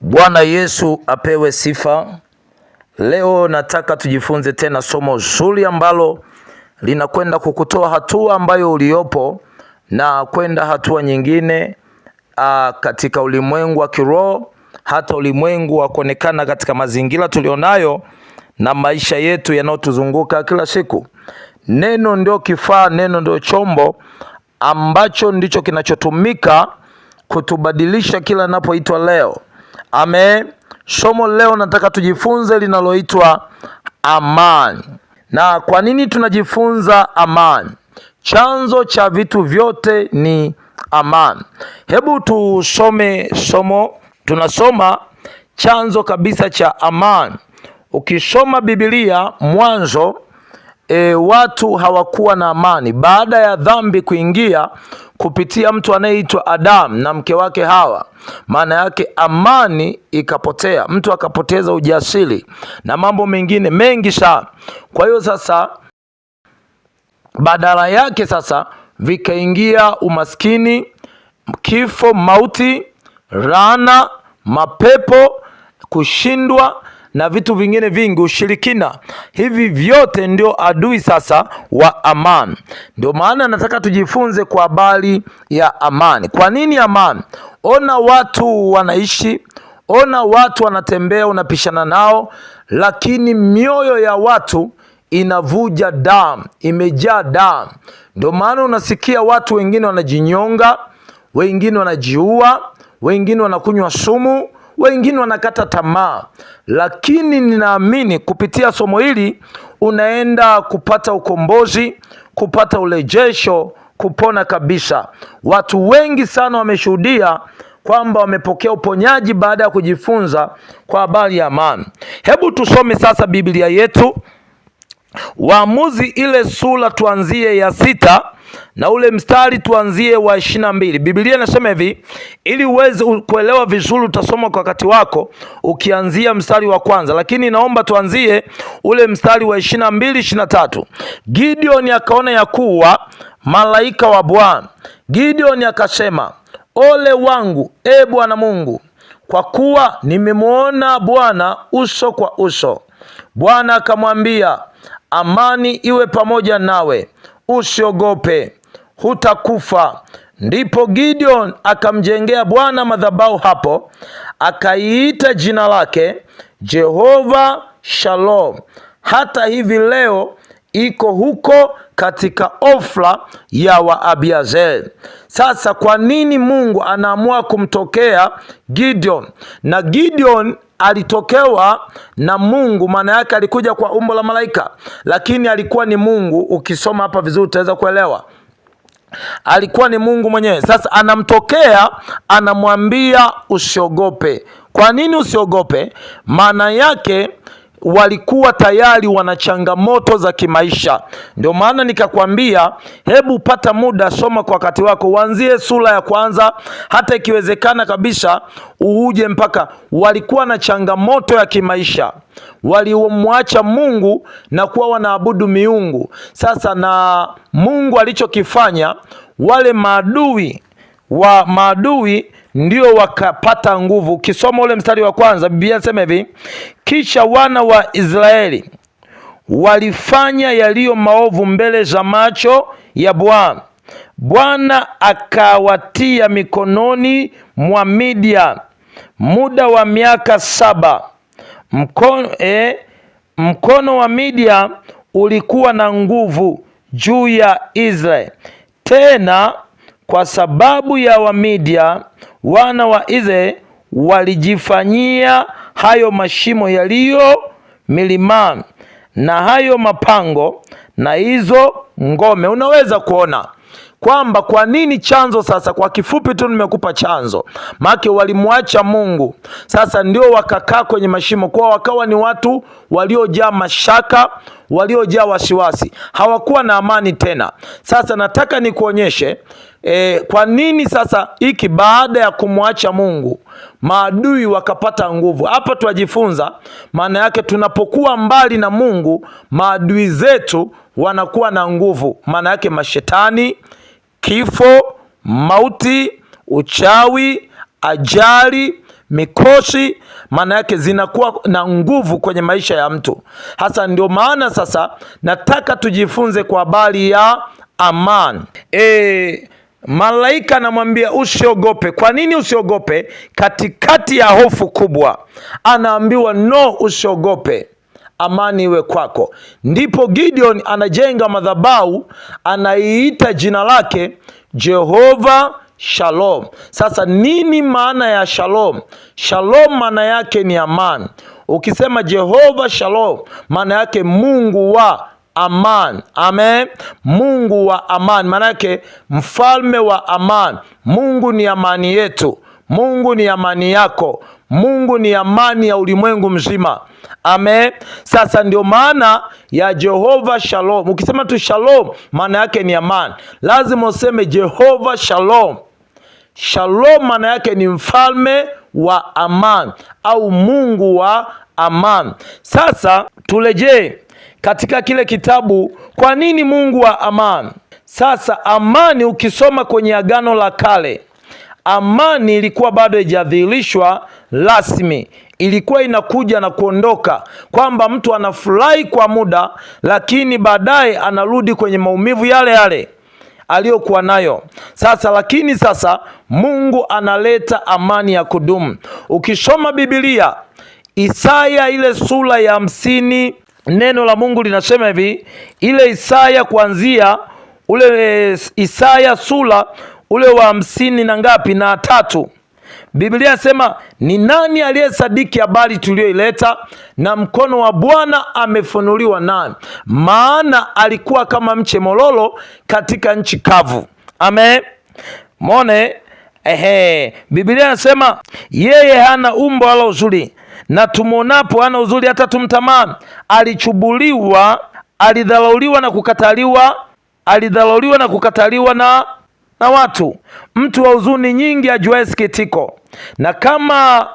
Bwana Yesu apewe sifa. Leo nataka tujifunze tena somo zuri ambalo linakwenda kukutoa hatua ambayo uliopo na kwenda hatua nyingine katika ulimwengu wa kiroho, hata ulimwengu wa kuonekana katika mazingira tulionayo na maisha yetu yanayotuzunguka kila siku. Neno ndio kifaa, neno ndio chombo ambacho ndicho kinachotumika kutubadilisha kila napoitwa leo. Amen. Somo leo nataka tujifunze linaloitwa amani. Na kwa nini tunajifunza amani? Chanzo cha vitu vyote ni amani. Hebu tusome somo. Tunasoma chanzo kabisa cha amani. Ukisoma Biblia Mwanzo, watu hawakuwa na amani baada ya dhambi kuingia kupitia mtu anayeitwa Adam na mke wake Hawa. Maana yake amani ikapotea, mtu akapoteza ujasiri na mambo mengine mengi sana. Kwa hiyo sasa badala yake sasa vikaingia umaskini, kifo, mauti, laana, mapepo, kushindwa na vitu vingine vingi, ushirikina. Hivi vyote ndio adui sasa wa amani. Ndio maana nataka tujifunze kwa habari ya amani. Kwa nini amani? Ona watu wanaishi, ona watu wanatembea, unapishana nao, lakini mioyo ya watu inavuja damu, imejaa damu. Ndio maana unasikia watu wengine wanajinyonga, wengine wanajiua, wengine wanakunywa sumu, wengine wanakata tamaa. Lakini ninaamini kupitia somo hili unaenda kupata ukombozi, kupata urejesho, kupona kabisa. Watu wengi sana wameshuhudia kwamba wamepokea uponyaji baada ya kujifunza kwa habari ya amani. Hebu tusome sasa Biblia yetu, Waamuzi ile sura tuanzie ya 6 na ule mstari tuanzie wa 22. Biblia inasema hivi, ili uweze kuelewa vizuri utasoma kwa wakati wako ukianzia mstari wa kwanza, lakini naomba tuanzie ule mstari wa 22, 23. Gideon akaona ya kuwa malaika wa Bwana. Gideon akasema, ole wangu, Bwana Mungu, kwa kuwa nimemwona Bwana uso kwa uso. Bwana akamwambia, amani iwe pamoja nawe, usiogope, hutakufa. Ndipo Gideon akamjengea Bwana madhabahu hapo, akaiita jina lake Jehova Shalom. Hata hivi leo iko huko katika Ofra ya Waabiezeri. Sasa kwa nini Mungu anaamua kumtokea Gideon? Na Gideon alitokewa na Mungu, maana yake alikuja kwa umbo la malaika, lakini alikuwa ni Mungu. Ukisoma hapa vizuri utaweza kuelewa. Alikuwa ni Mungu mwenyewe. Sasa anamtokea, anamwambia usiogope. Kwa nini usiogope? Maana yake walikuwa tayari wana changamoto za kimaisha. Ndio maana nikakwambia hebu pata muda, soma kwa wakati wako, uanzie sura ya kwanza, hata ikiwezekana kabisa uje mpaka. Walikuwa na changamoto ya kimaisha, walimwacha Mungu na kuwa wanaabudu miungu. Sasa na Mungu alichokifanya, wale maadui ndio wakapata nguvu. Ukisoma ule mstari wa kwanza, Biblia inasema hivi, kisha wana wa Israeli walifanya yaliyo maovu mbele za macho ya Bwana. Bwana akawatia mikononi mwa Midian muda wa miaka 7. Mkono wa Midian ulikuwa na nguvu juu ya Israeli. Tena kwa sababu ya Wamidian, wana wa Israeli walijifanyia hayo mashimo yaliyo milimani na hayo mapango na hizo ngome. Unaweza kuona kwamba kwa nini chanzo sasa. Kwa kifupi tu nimekupa chanzo. Maana walimwacha Mungu, sasa ndio wakakaa kwenye mashimo, kwa wakawa ni watu waliojaa mashaka, waliojaa wasiwasi, hawakuwa na amani tena. Sasa nataka nikuonyeshe kwa nini sasa hiki, baada ya kumwacha Mungu maadui wakapata nguvu. Hapa tunajifunza maana yake tunapokuwa mbali na Mungu, maadui zetu wanakuwa na nguvu. Maana yake mashetani, kifo, mauti, uchawi, ajali, mikosi, maana yake zinakuwa na nguvu kwenye maisha ya mtu. Hasa ndio maana sasa nataka tujifunze kwa habari ya amani. Malaika anamwambia usiogope. Kwa nini usiogope? Katikati ya hofu kubwa anaambiwa no, usiogope, amani iwe kwako. Ndipo Gideon anajenga madhabahu, anaiita jina lake Jehova Shalom. Sasa nini maana ya Shalom? Shalom maana yake ni amani. Ukisema Jehova Shalom, maana yake Mungu wa amani. Amen. Mungu wa amani, maana yake mfalme wa amani. Mungu ni amani yetu. Mungu ni amani yako. Mungu ni amani ya ulimwengu mzima. Amen. Sasa ndio maana ya Jehova Shalom. Ukisema tu Shalom, maana yake ni amani. Lazima useme Jehova Shalom. Shalom maana yake ni mfalme wa amani au Mungu wa amani. Sasa turejee katika kile kitabu, kwa nini Mungu wa amani? Sasa amani, ukisoma kwenye Agano la Kale, amani ilikuwa bado haijadhihirishwa rasmi. Ilikuwa inakuja na kuondoka, kwamba mtu anafurahi kwa muda, lakini baadaye anarudi kwenye maumivu yale yale aliyokuwa nayo. Lakini sasa Mungu analeta amani ya kudumu. Ukisoma Biblia, Isaya ile sura ya 50, neno la Mungu linasema hivi, ile Isaya kuanzia ule Isaya sura ule wa 50 na ngapi na 3, Biblia inasema, ni nani aliyesadiki habari tuliyoileta, na mkono wa Bwana amefunuliwa nani? Maana alikuwa kama mche mololo katika nchi kavu. Amen. Mone, Biblia inasema, yeye hana umbo wala uzuri, na tumuonapo hana uzuri hata tumtamani. Alichubuliwa, alidharauliwa na kukataliwa na watu, mtu wa huzuni nyingi, ajuaye sikitiko, na kama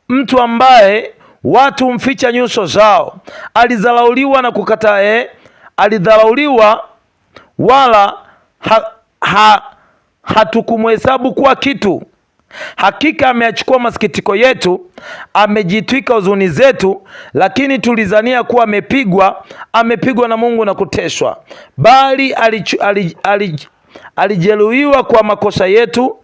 mtu ambaye watu mficha nyuso zao. Alidharauliwa na alidharauliwa, wala hatukumhesabu kuwa kitu. Hakika ameachukua masikitiko yetu, amejitwika huzuni zetu. Lakini tulizania kuwa amepigwa na Mungu na kuteswa, bali alijeruhiwa kwa makosa yetu,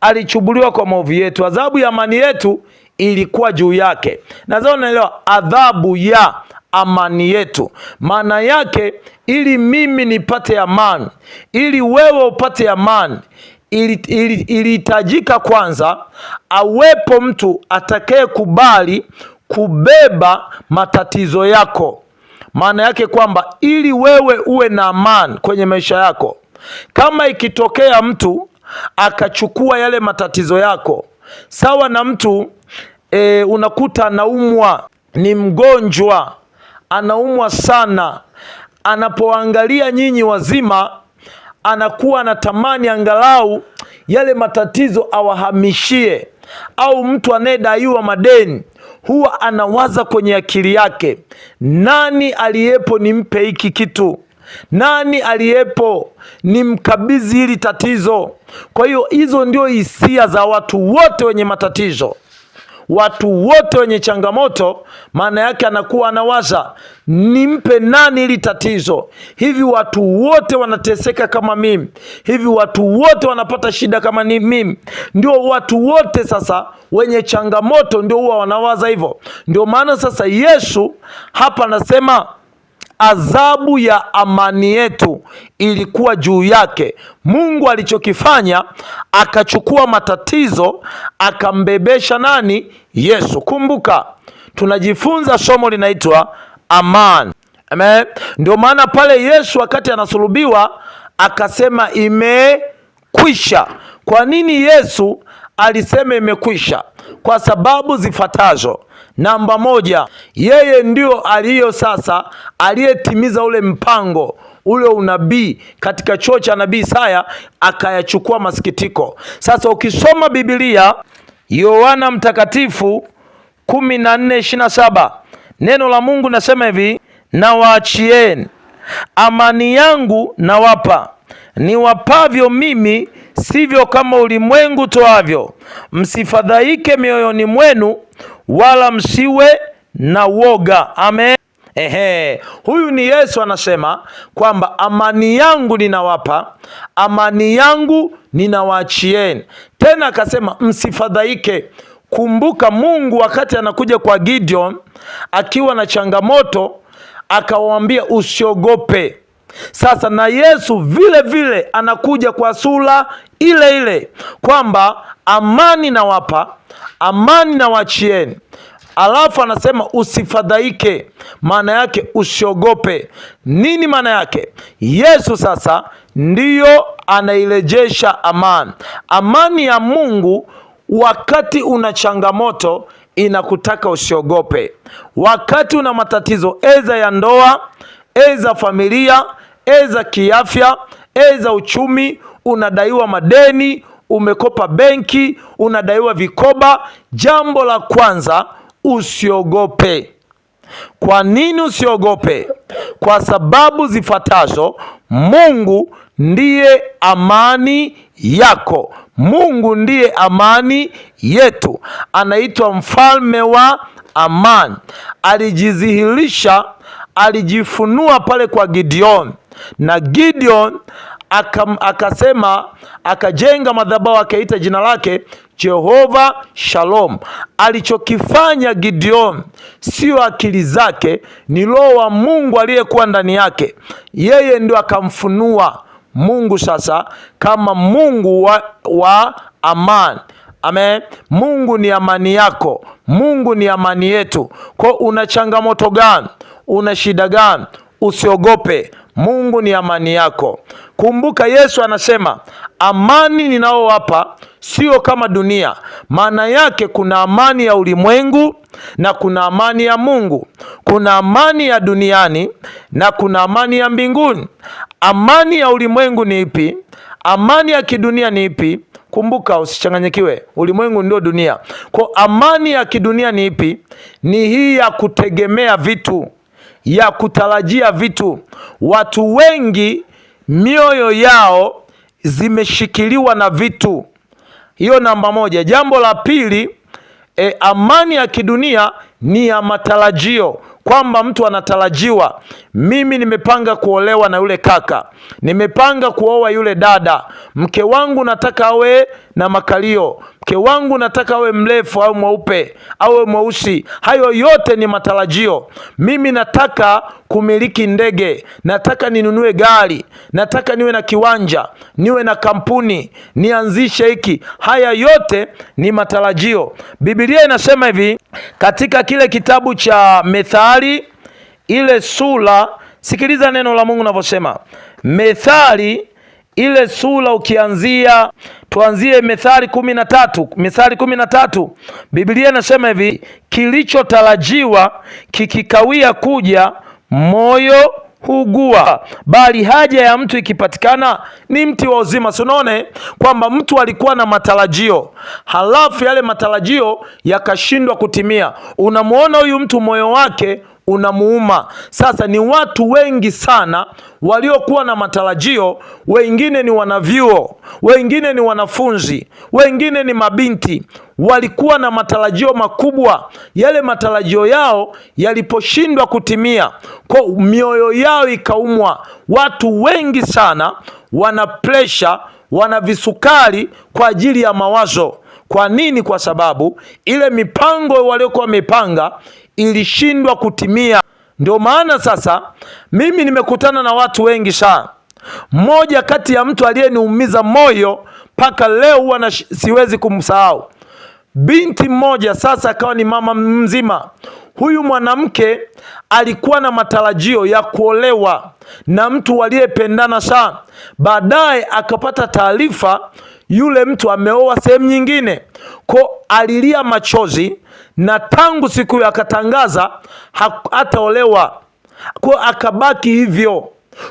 alichubuliwa kwa maovu yetu. Adhabu ya amani yetu ilikuwa juu yake. Nadhani unaelewa, adhabu ya amani yetu, maana yake ili mimi nipate amani, ili wewe upate amani, ilihitajika kwanza awepo mtu atakaye kubali kubeba matatizo yako. Maana yake kwamba ili wewe uwe na amani kwenye maisha yako, kama ikitokea mtu akachukua yale matatizo yako, sawa na mtu unakuta anaumwa, ni mgonjwa, anaumwa sana, anapoangalia nyinyi wazima, anakuwa anatamani angalau yale matatizo awahamishie. Au mtu anayedaiwa madeni, huwa anawaza kwenye akili yake, nani aliyepo nimpe hiki kitu, nani aliyepo nimkabidhi hili tatizo. Kwa hiyo hizo ndio hisia za watu wote wenye matatizo, watu wote wenye changamoto. Maana yake anakuwa anawaza, nimpe nani hili tatizo? Hivi watu wote wanateseka kama mimi? Hivi watu wote wanapata shida kama ni mimi? Ndio watu wote sasa wenye changamoto ndio huwa wanawaza hivyo. Ndio maana sasa Yesu hapa anasema adhabu ya amani yetu ilikuwa juu yake. Mungu alichokifanya, akachukua matatizo akambebesha nani? Yesu. Kumbuka tunajifunza somo linaitwa amani. Amen. Ndio maana pale Yesu wakati anasulubiwa akasema imekwisha. Kwa nini Yesu alisema imekwisha? Kwa sababu zifuatazo. Namba moja, yeye ndio aliyetimiza ule mpango, ule unabii katika chuo cha nabii Isaya, akayachukua masikitiko. Sasa ukisoma Biblia, Yohana Mtakatifu 14:27, neno la Mungu nasema hivi, na waachieni amani yangu nawapa, niwapavyo mimi sivyo kama ulimwengu toavyo. Msifadhaike mioyoni mwenu, wala msiwe na woga. Amen. Huyu ni Yesu anasema kwamba amani yangu ninawapa, amani yangu ninawaachieni. Tena akasema msifadhaike. Kumbuka Mungu wakati anakuja kwa Gideon akiwa na changamoto, akawaambia usiogope. Sasa na Yesu vile vile anakuja kwa sura ile ile kwamba amani nawapa, amani nawaachieni. Alafu anasema usifadhaike, maana yake usiogope. Nini maana yake? Yesu sasa ndiyo anairejesha amani. Amani ya Mungu wakati una changamoto inakutaka usiogope. Wakati una matatizo eza ya ndoa, eza familia, eza kiafya, eza uchumi, unadaiwa madeni, umekopa benki, unadaiwa vikoba, jambo la kwanza usiogope. Kwa nini usiogope? Kwa sababu zifuatazo. Mungu ndiye amani yako. Mungu ndiye amani yetu. Anaitwa mfalme wa amani. Alijidhihirisha, alijifunua pale kwa Gideon, na Gideon akasema, akajenga madhabahu, akaita jina lake Jehova Shalom. Alichokifanya Gideon sio akili zake, ni Roho wa Mungu aliyekuwa ndani yake. Yeye ndio akamfunua Mungu sasa kama Mungu wa amani. Amen. Mungu ni amani yako. Mungu ni amani yetu. Kwa una changamoto gani? Una shida gani? Usiogope. Mungu ni amani yako. Kumbuka Yesu anasema amani ninaowapa sio kama dunia. Maana yake kuna amani ya ulimwengu na kuna amani ya Mungu. Kuna amani ya duniani na kuna amani ya mbinguni. Amani ya ulimwengu ni ipi? Amani ya kidunia ni ipi? Kumbuka usichanganyikiwe, ulimwengu ndio dunia. Kwa amani ya kidunia ni ipi? Ni hii ya kutegemea vitu, ya kutarajia vitu. Watu wengi mioyo yao zimeshikiliwa na vitu. Hiyo namba moja. Jambo la pili, amani ya kidunia ni ya matarajio, kwamba mtu anatarajiwa, mimi nimepanga kuolewa na yule kaka, nimepanga kuoa yule dada, mke wangu nataka awe na makalio, mke wangu nataka awe mrefu au mweupe au mweusi. Hayo yote ni matarajio. Mimi nataka kumiliki ndege, nataka ninunue gari, nataka niwe na kiwanja, niwe na kampuni, nianzishe hiki. Haya yote ni matarajio. Biblia inasema hivi katika kile kitabu cha Methali ile sura, sikiliza neno la Mungu linavyosema. Methali ile sura ukianzia, tuanzie Methali 13. Methali 13 Biblia inasema hivi, kilichotarajiwa kikikawia kuja, moyo hugua, bali haja ya mtu ikipatikana ni mti wa uzima. Unaone kwamba mtu alikuwa na matarajio, halafu yale matarajio yakashindwa kutimia. Unamuona huyu mtu moyo wake unamuuma. Sasa ni watu wengi sana waliokuwa na matarajio. Wengine ni wanavyuo, wengine ni wanafunzi, wengine ni mabinti, walikuwa na matarajio makubwa. Yale matarajio yao yaliposhindwa kutimia, kwa mioyo yao ikaumwa. Watu wengi sana wana pressure, wana visukari kwa ajili ya mawazo. Kwa nini? Kwa sababu ile mipango waliokuwa wamepanga ilishindwa kutimia. Ndio maana sasa mimi nimekutana na watu wengi sana. Mmoja kati ya mtu aliyeniumiza moyo mpaka leo huwa siwezi kumsahau, binti mmoja, sasa akawa ni mama mzima. Huyu mwanamke alikuwa na matarajio ya kuolewa na mtu aliyependana sana. Baadaye akapata taarifa yule mtu ameoa sehemu nyingine. Kwa alilia machozi, na tangu siku hiyo akatangaza hataolewa. Kwa akabaki hivyo.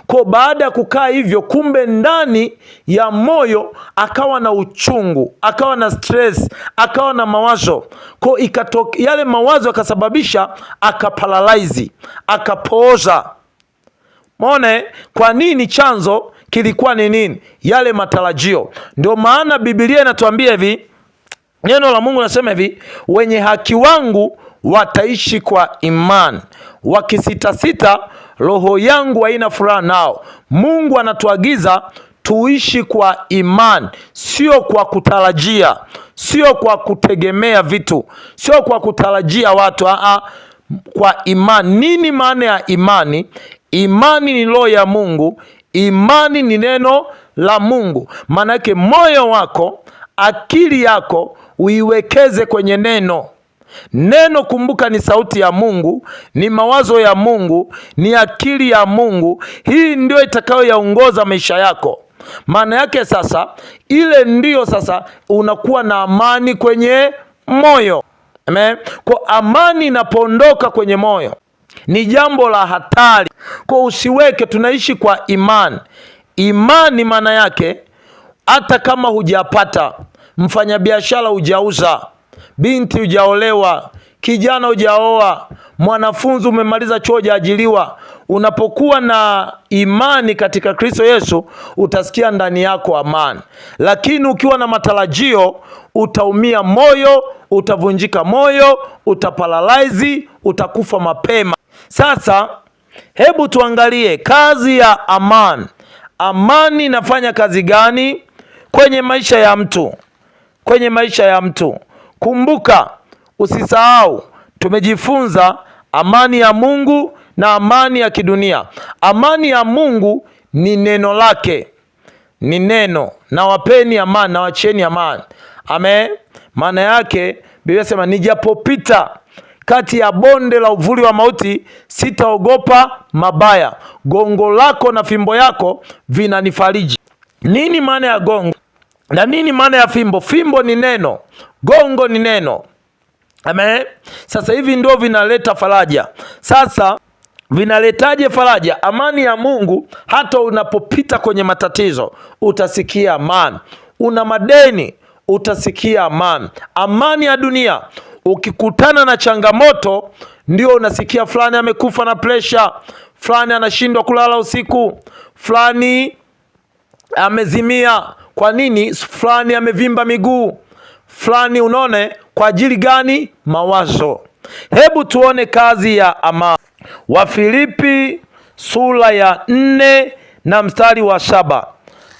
Kwa baada ya kukaa hivyo, kumbe ndani ya moyo akawa na uchungu, akawa na stress, akawa na mawazo. Kwa yale mawazo akasababisha akaparalyze, akapooza. Muone kwa nini? Chanzo kilikuwa ni nini? Yale matarajio. Ndio maana Biblia inatuambia hivi, neno la Mungu nasema hivi, wenye haki wangu wataishi kwa imani, wakisitasita roho yangu haina furaha nao. Mungu anatuagiza tuishi kwa imani, sio kwa kutarajia, sio kwa kutegemea vitu, sio kwa kutarajia watu. Kwa imani. Nini maana ya imani? Imani ni roho ya Mungu, imani ni neno la Mungu. Maana yake moyo wako, akili yako uiwekeze kwenye neno. Neno, kumbuka, ni sauti ya Mungu, ni mawazo ya Mungu, ni akili ya Mungu. Hii ndio itakayoyaongoza maisha yako. Maana yake sasa, ile ndio sasa unakuwa na amani kwenye moyo. Amen. Kwa amani inapoondoka kwenye moyo ni jambo la hatari. Kwa usiweke, tunaishi kwa imani. Imani maana yake hata kama hujapata, mfanyabiashara hujauza, binti hujaolewa, kijana hujaoa, mwanafunzi umemaliza chuo hujaajiriwa, unapokuwa na imani katika Kristo Yesu utasikia ndani yako amani. Lakini ukiwa na matarajio utaumia moyo, utavunjika moyo, utaparalyze, utakufa mapema. Sasa hebu tuangalie kazi ya amani. Amani inafanya kazi gani kwenye maisha ya mtu? Kwenye maisha ya mtu, kumbuka, usisahau, tumejifunza amani ya Mungu na amani ya kidunia. Amani ya Mungu ni neno lake, ni neno, na wapeni amani na wacheni amani. Amen. Maana yake Biblia sema, nijapopita kati ya bonde la uvuli wa mauti sitaogopa mabaya, gongo lako na fimbo yako vinanifariji. Nini maana ya gongo na nini maana ya fimbo? Fimbo ni neno, gongo ni neno. Amen. Sasa hivi ndio vinaleta faraja. Sasa vinaletaje faraja? Amani ya Mungu, hata unapopita kwenye matatizo utasikia amani. Una madeni utasikia amani. Amani ya dunia, ukikutana na changamoto ndio unasikia fulani amekufa na pressure, fulani anashindwa kulala usiku, fulani amezimia. Kwa nini? Fulani amevimba miguu, fulani. Unaone kwa ajili gani? Mawazo. Hebu tuone kazi ya amani. Wafilipi sura ya 4 na mstari wa 7.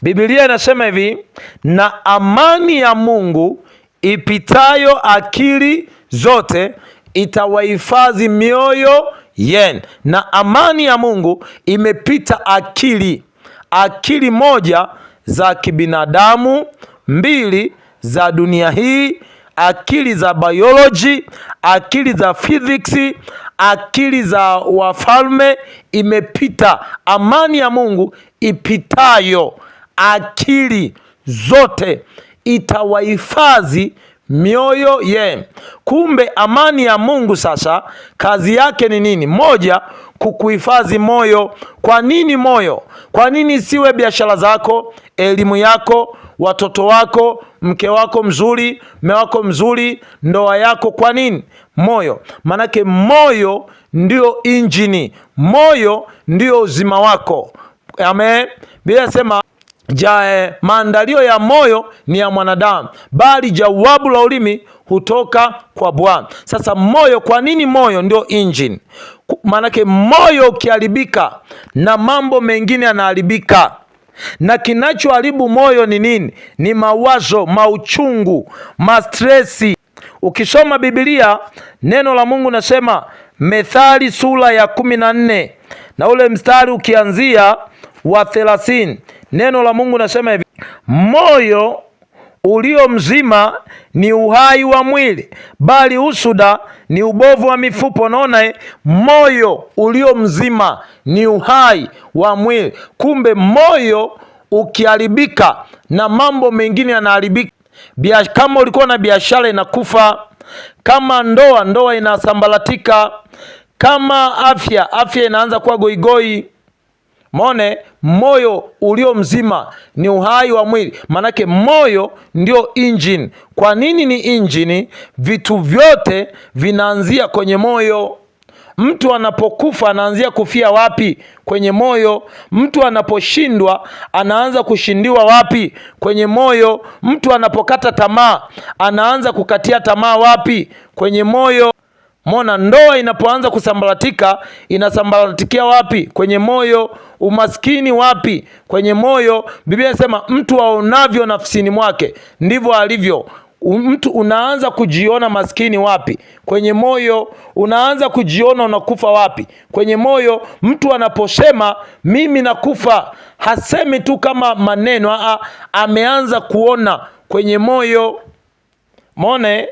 Biblia inasema hivi, na amani ya Mungu ipitayo akili zote itawahifadhi mioyo yenu. Na amani ya Mungu imepita akili moja za kibinadamu, 2 za dunia hii, akili za biology, akili za physics, akili za wafalme. Imepita. Amani ya Mungu ipitayo akili zote itawahifadhi mioyo yenu. Kumbe amani ya Mungu sasa kazi yake ni nini? Moja, kukuhifadhi moyo. Kwa nini moyo? Kwa nini siwe biashara zako, elimu yako, watoto wako, mke wako mzuri, mume wako mzuri, ndoa yako? Kwa nini moyo? Manake moyo ndio injini, moyo ndio uzima wako. Amen. Biblia inasema maandalio ya moyo ni ya mwanadamu, bali jawabu la ulimi hutoka kwa Bwana. Sasa moyo, kwa nini moyo ndio engine? Maanake moyo ukiharibika na mambo mengine yanaharibika. Na kinachoharibu moyo ni nini? Ni mawazo, mauchungu, mastresi. Ukisoma Biblia, neno la Mungu nasema, Methali sura ya 14 na ule mstari ukianzia wa 30, neno la Mungu nasema hivi, moyo ulio mzima ni uhai wa mwili, bali usuda ni ubovu wa mifupa. Unaona, moyo ulio mzima ni uhai wa mwili. Kumbe moyo ukiharibika na mambo mengine yanaharibika. Kama ulikuwa na biashara inakufa, kama ndoa inasambaratika, kama afya inaanza kuwa goigoi. Mone, moyo ulio mzima ni uhai wa mwili. Manake moyo ndio engine. Kwa nini ni engine? Vitu vyote vinaanzia kwenye moyo. Mtu anapokufa anaanzia kufia wapi? Kwenye moyo. Mtu anaposhindwa anaanza kushindiwa wapi? Kwenye moyo. Mtu anapokata tamaa anaanza kukatia tamaa wapi? Kwenye moyo. Mona, ndoa inapoanza kusambaratika inasambaratikia wapi? Kwenye moyo. Umaskini wapi? Kwenye moyo. Biblia inasema mtu aonavyo nafsini mwake ndivyo alivyo. Mtu unaanza kujiona maskini wapi? Kwenye moyo. Unaanza kujiona unakufa wapi? Kwenye moyo. Mtu anaposema mimi nakufa, hasemi tu kama maneno, ameanza kuona kwenye moyo. Mone?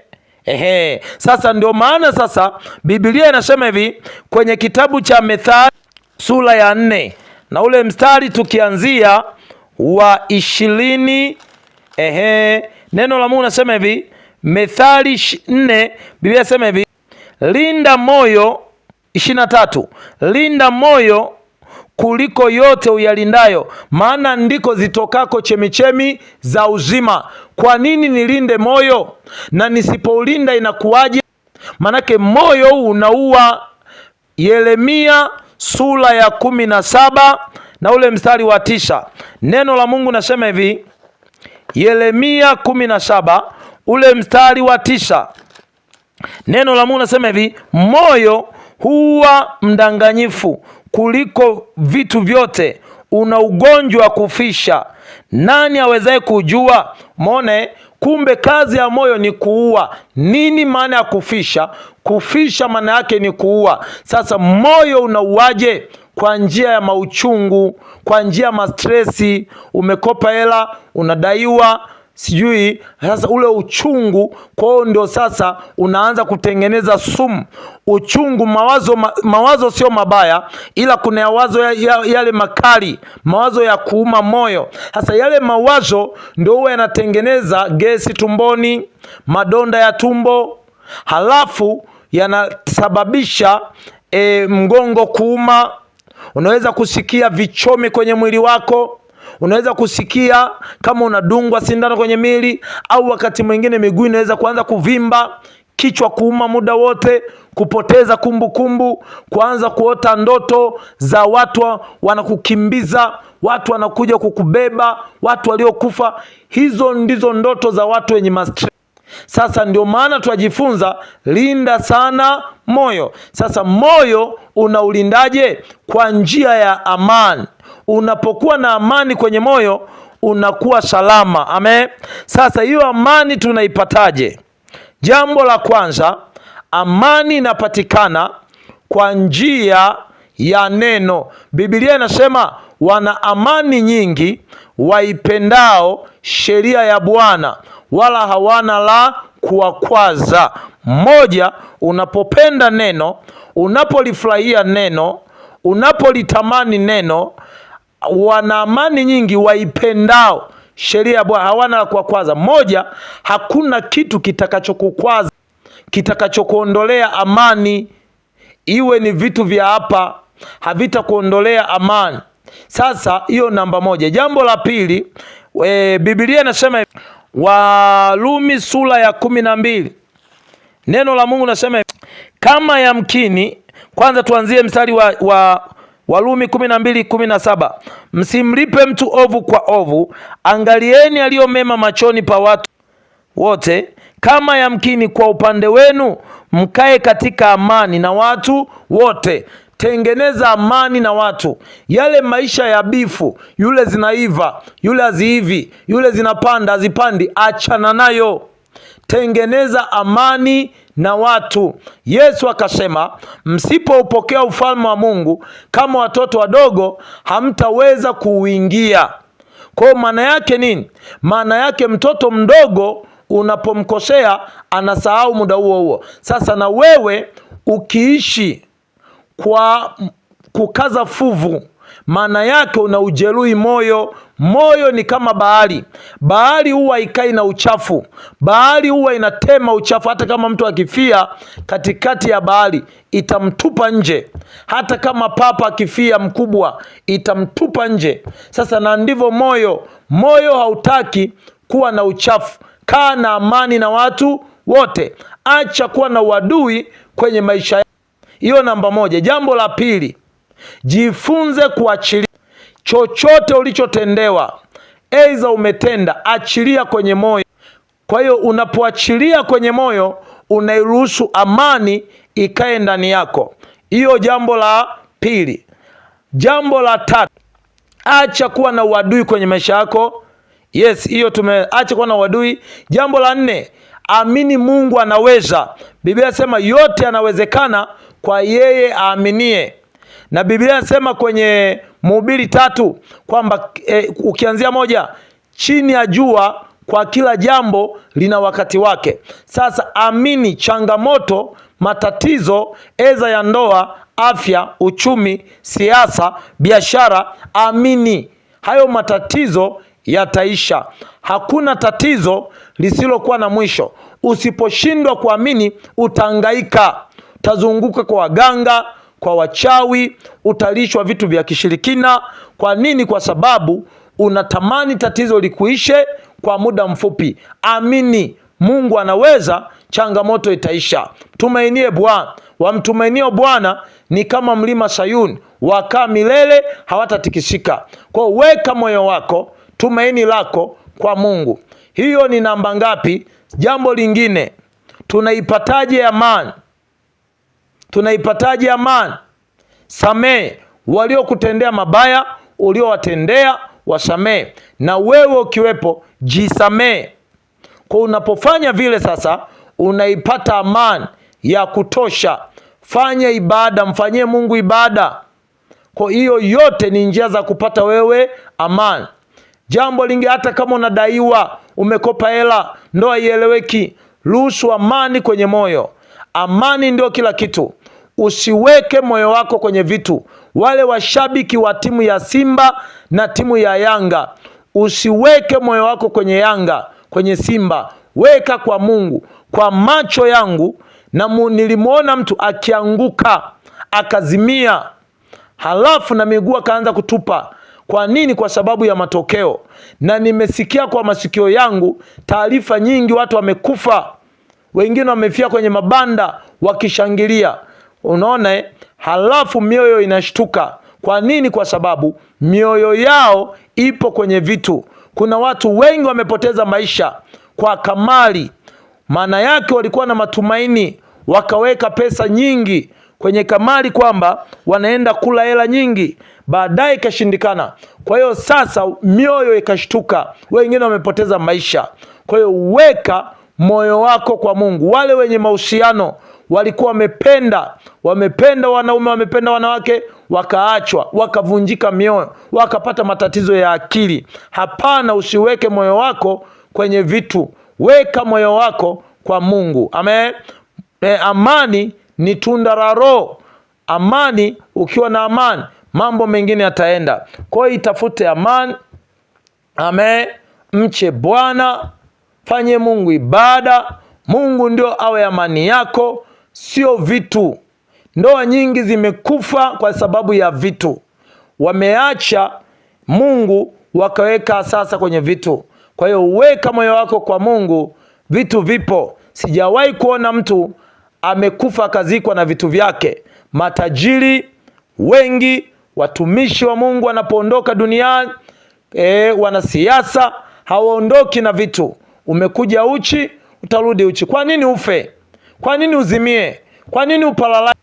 Sasa ndio maana sasa Biblia inasema hivi kwenye kitabu cha Methali sura ya 4 na ule mstari tukianzia wa 20. Neno la Mungu nasema hivi, Methali 4, Biblia inasema hivi, linda moyo 23, linda moyo kuliko yote uyalindayo, maana ndiko zitokako chemichemi za uzima. Kwa nini nilinde moyo? Na nisipoulinda inakuwaje? Manake moyo huu unaua. Yeremia sura ya 17 na ule mstari wa 9. Neno la Mungu nasema hivi, Yeremia 17 ule mstari wa 9. Neno la Mungu nasema hivi, moyo huwa mdanganyifu kuliko vitu vyote, una ugonjwa wa kufisha, nani awezaye kujua? Mone, kumbe kazi ya moyo ni kuua. Nini maana ya kufisha? Kufisha maana yake ni kuua. Sasa moyo unauaje? Kwa njia ya mauchungu, kwa njia ya mastresi. Umekopa hela, unadaiwa, sijui. Sasa ule uchungu, kwa hiyo ndio sasa unaanza kutengeneza sumu. Uchungu, mawazo sio mabaya, ila kuna mawazo yale makali, mawazo ya kuuma moyo. Sasa yale mawazo ndio huwa yanatengeneza gesi tumboni, madonda ya tumbo, halafu yanasababisha mgongo kuuma. Unaweza kusikia vichome kwenye mwili wako. Unaweza kusikia kama unadungwa sindano kwenye mwili, au wakati mwingine miguu inaweza kuanza kuvimba, kichwa kuuma muda wote, kupoteza kumbukumbu, kuanza kuota ndoto za watu wanakukimbiza, watu wanakuja kukubeba, watu waliokufa. Hizo ndizo ndoto za watu wenye mastress. Sasa ndio maana tunajifunza linda sana moyo. Sasa moyo unaulindaje? Kwa njia ya amani. Unapokuwa na amani kwenye moyo unakuwa salama. Amen. Sasa hiyo amani tunaipataje? Jambo la kwanza, amani inapatikana kwa njia ya neno. Biblia inasema wana amani nyingi waipendao sheria ya Bwana, wala hawana la kuwakwaza. Moja, unapopenda neno, unapolifurahia neno, unapolitamani neno, wana amani nyingi waipendao sheria ya Bwana, hawana la kuwakwaza. Moja, hakuna kitu kitakachokukwaza, kitakachokuondolea amani. Iwe ni vitu vya hapa, havitakuondolea amani. Sasa hiyo namba moja. Jambo la pili, Biblia inasema Warumi sura ya 12. Neno la Mungu nasema kama yamkini, kwanza tuanzie mstari wa Warumi 12:17. Msimlipe mtu ovu kwa ovu, angalieni aliyo mema machoni pa watu wote. Kama yamkini kwa upande wenu mkae katika amani na watu wote. Tengeneza amani na watu. Yale maisha ya bifu, yule zinaiva, yule haziivi, yule zinapanda hazipandi, achana nayo. Tengeneza amani na watu. Yesu akasema msipoupokea ufalme wa Mungu kama watoto wadogo hamtaweza kuuingia. Kwa maana yake nini? Maana yake mtoto mdogo unapomkosea anasahau muda huo huo. Sasa na wewe ukiishi kwa kukaza fuvu, maana yake unaujeruhi moyo. Moyo ni kama bahari. Bahari huwa haikai na uchafu. Bahari huwa inatema uchafu. Hata kama mtu akifia katikati ya bahari itamtupa nje. Hata kama papa akifia mkubwa itamtupa nje. Sasa na ndivyo moyo. Moyo hautaki kuwa na uchafu. Kaa na amani na watu wote. Acha kuwa na uadui kwenye maisha. Hiyo namba moja. Jambo la pili, jifunze kuachilia. Chochote ulichotendewa, aidha umetenda, achilia kwenye moyo. Kwa hiyo unapoachilia kwenye moyo, unairuhusu amani ikae ndani yako. Hiyo jambo la pili. Jambo la tatu, acha kuwa na uadui kwenye maisha yako. Yes, hiyo tumeacha kuwa na uadui. Jambo la nne, amini Mungu anaweza. Biblia inasema yote yanawezekana kwa yeye aaminie. Na Biblia inasema kwenye Mhubiri 3 kwamba ukianzia 1, chini ya jua kwa kila jambo lina wakati wake. Sasa amini changamoto, matatizo, eza ya ndoa, afya, uchumi, siasa, biashara, amini hayo matatizo yataisha. Hakuna tatizo lisilokuwa na mwisho. Usiposhindwa kuamini, utahangaika, utazunguka kwa waganga, kwa wachawi, utalishwa vitu vya kishirikina. Kwa nini? Kwa sababu unatamani tatizo likuishe kwa muda mfupi. Amini Mungu anaweza, changamoto itaisha. Tumainie Bwana. Wamtumainio Bwana ni kama mlima Sayuni, wakaa milele, hawatatikisika. Kwa weka moyo wako, tumaini lako kwa Mungu. Hiyo ni namba ngapi? Jambo lingine, tunaipataje amani? Tunaipataje amani? Samehe waliokutendea mabaya, uliowatendea wasamehe, na wewe ukiwepo jisamehe. Kwa unapofanya vile sasa, unaipata amani ya kutosha. Fanya ibada, mfanyie Mungu ibada. Kwa hiyo yote ni njia za kupata wewe amani. Jambo lingine, hata kama unadaiwa, umekopa hela, ndoa haieleweki, ruhusu amani kwenye moyo. Amani ndio kila kitu. Usiweke moyo wako kwenye vitu. Wale washabiki wa timu ya Simba na timu ya Yanga, usiweke moyo wako kwenye Yanga, kwenye Simba. Weka kwa Mungu. Kwa macho yangu nilimuona mtu akianguka, akazimia, halafu na miguu akaanza kutupa. Kwa nini? Kwa sababu ya matokeo. Na nimesikia kwa masikio yangu taarifa nyingi, watu wamekufa, wengine wamefia kwenye mabanda wakishangilia. Unaona, halafu mioyo inashtuka. Kwa nini? Kwa sababu mioyo yao ipo kwenye vitu. Kuna watu wengi wamepoteza maisha kwa kamari. Maana yake walikuwa na matumaini, wakaweka pesa nyingi kwenye kamari kwamba wanaenda kula hela nyingi, baadaye ikashindikana. Kwa hiyo sasa mioyo ikashtuka, wengine wamepoteza maisha. Kwa hiyo weka moyo wako kwa Mungu. Wale wenye mahusiano walikuwa wamependa wanaume, wamependa wanawake, wakaachwa, wakavunjika mioyo, wakapata matatizo ya akili. Hapana, usiweke moyo wako kwenye vitu. Weka moyo wako kwa Mungu. Amen. Amani ni tunda la Roho. Amani, ukiwa na amani, mambo mengine yataenda. Kwa hiyo itafute amani. Amen. Mche Bwana, fanye Mungu ibada. Mungu ndio awe amani yako, sio vitu. Ndoa nyingi zimekufa kwa sababu ya vitu. Wameacha Mungu, wakaweka sasa kwenye vitu. Kwa hiyo weka moyo wako kwa Mungu. Vitu vipo. Sijawahi kuona mtu amekufa akazikwa na vitu vyake. Matajiri wengi, watumishi wa Mungu wanapoondoka duniani, wanasiasa hawaondoki na vitu. Umekuja uchi, utarudi uchi. Kwa nini ufe? Kwa nini uzimie? Kwa nini upalalize?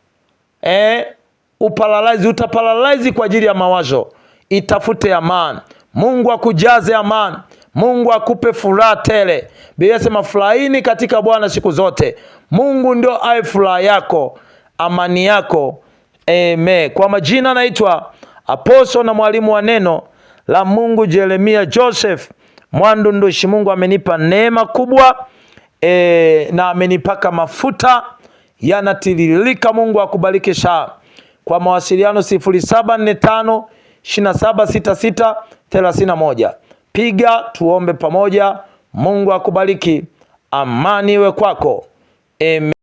Utapalalize kwa ajili ya mawazo. Itafute amani. Mungu akujaze amani. Mungu akupe furaha tele. Biblia inasema furahini katika Bwana siku zote. Mungu ndio awe furaha yako, amani yako. Amen. Kwa majina naitwa Apostle na mwalimu wa neno la Mungu Jeremia Joseph Mwandundushi. Mungu amenipa neema kubwa na amenipaka mafuta yanatiririka. Mungu akubariki sana. Kwa mawasiliano 0745 2766 31. Piga tuombe pamoja. Mungu akubariki. Amani iwe kwako. Amen.